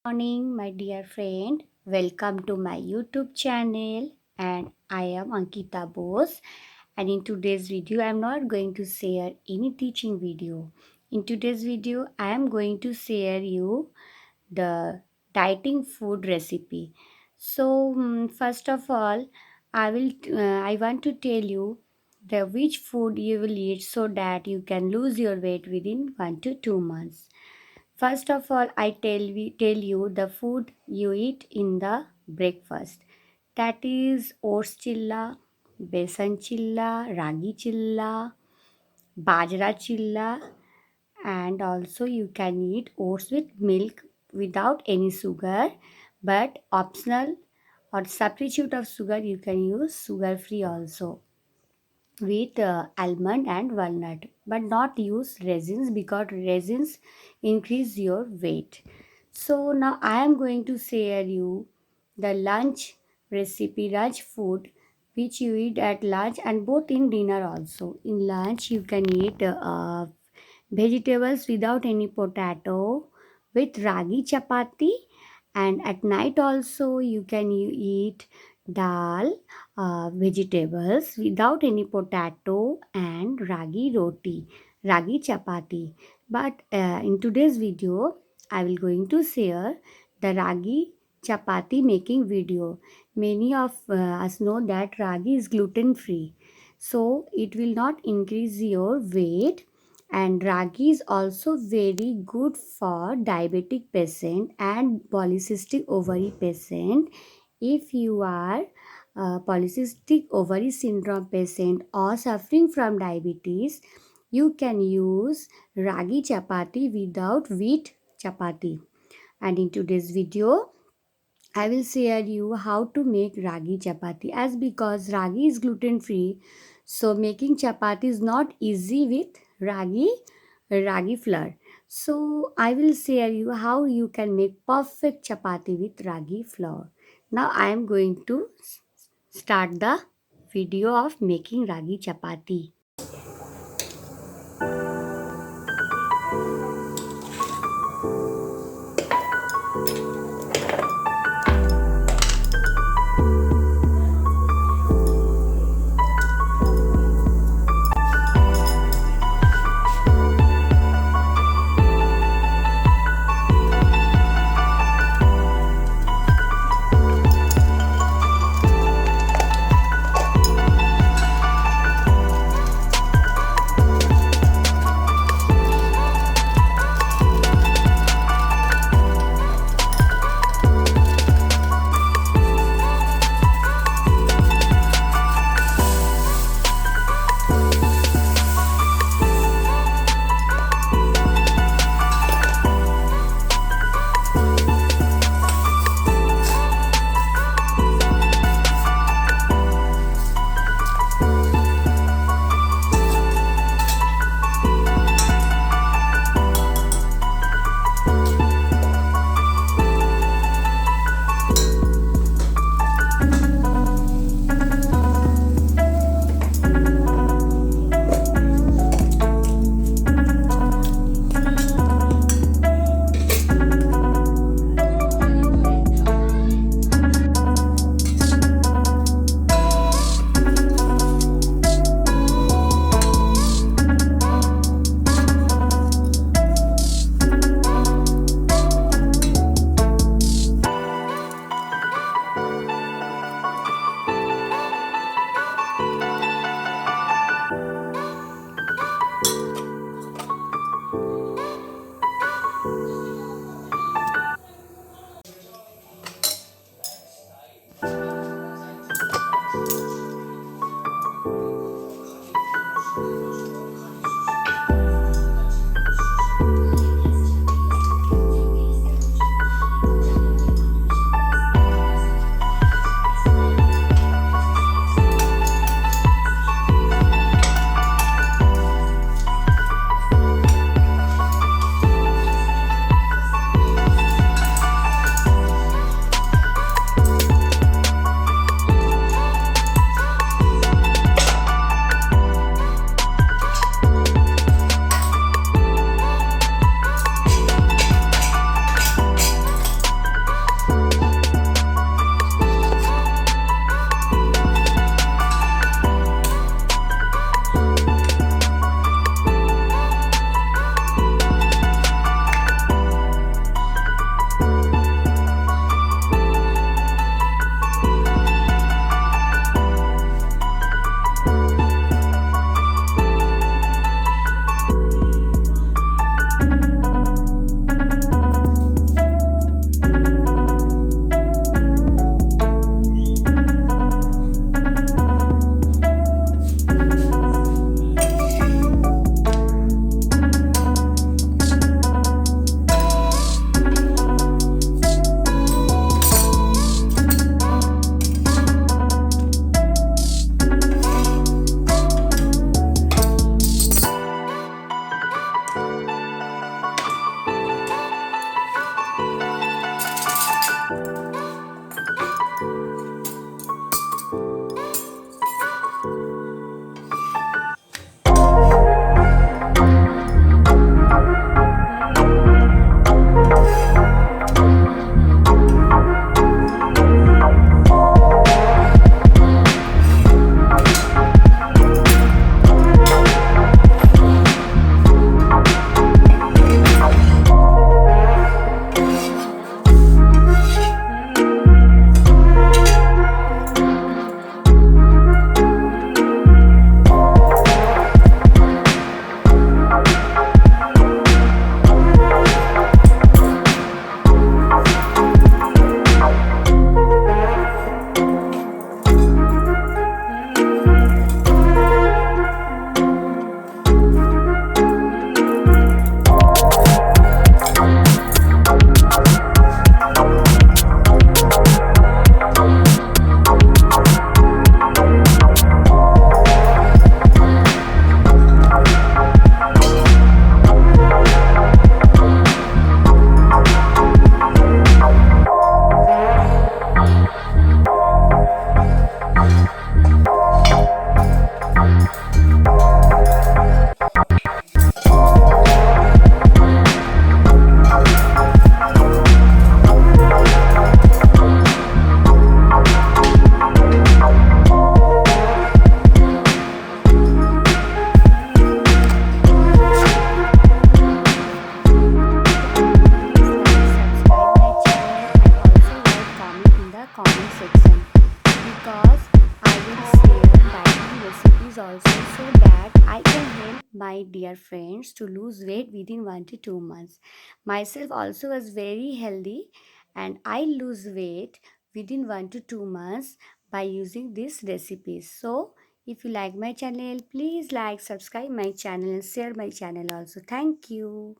Morning, my dear friend. Welcome to my YouTube channel, and I am Ankita Bose. And in today's video, I am not going to share any teaching video. In today's video, I am going to share you the dieting food recipe. So, first of all, I want to tell you the which food you will eat so that you can lose your weight within 1 to 2 months. First of all, tell you the food you eat in the breakfast. That is oats chilla, besan chilla, ragi chilla, bajra chilla, and also you can eat oats with milk without any sugar, but optional or substitute of sugar you can use sugar free also with almond and walnut, but not use resins because resins increase your weight. So now I am going to share you the lunch recipe, lunch food which you eat at lunch and both in dinner also. In lunch you can eat vegetables without any potato with ragi chapati, and at night also you can eat dal, vegetables without any potato, and ragi roti, ragi chapati. But in today's video, I will going to share the ragi chapati making video. Many of us know that ragi is gluten free, so it will not increase your weight. And ragi is also very good for diabetic patient and polycystic ovary patient. If you are polycystic ovary syndrome patient or suffering from diabetes, you can use ragi chapati without wheat chapati. And in today's video, I will share you how to make ragi chapati. As because ragi is gluten free, so making chapati is not easy with ragi flour. So I will share you how you can make perfect chapati with ragi flour. Now I am going to start the video of making ragi chapati. also so that I can help my dear friends to lose weight within 1 to 2 months. Myself also was very healthy and I lose weight within 1 to 2 months by using these recipes. So if you like my channel, please like, subscribe my channel and share my channel also. Thank you.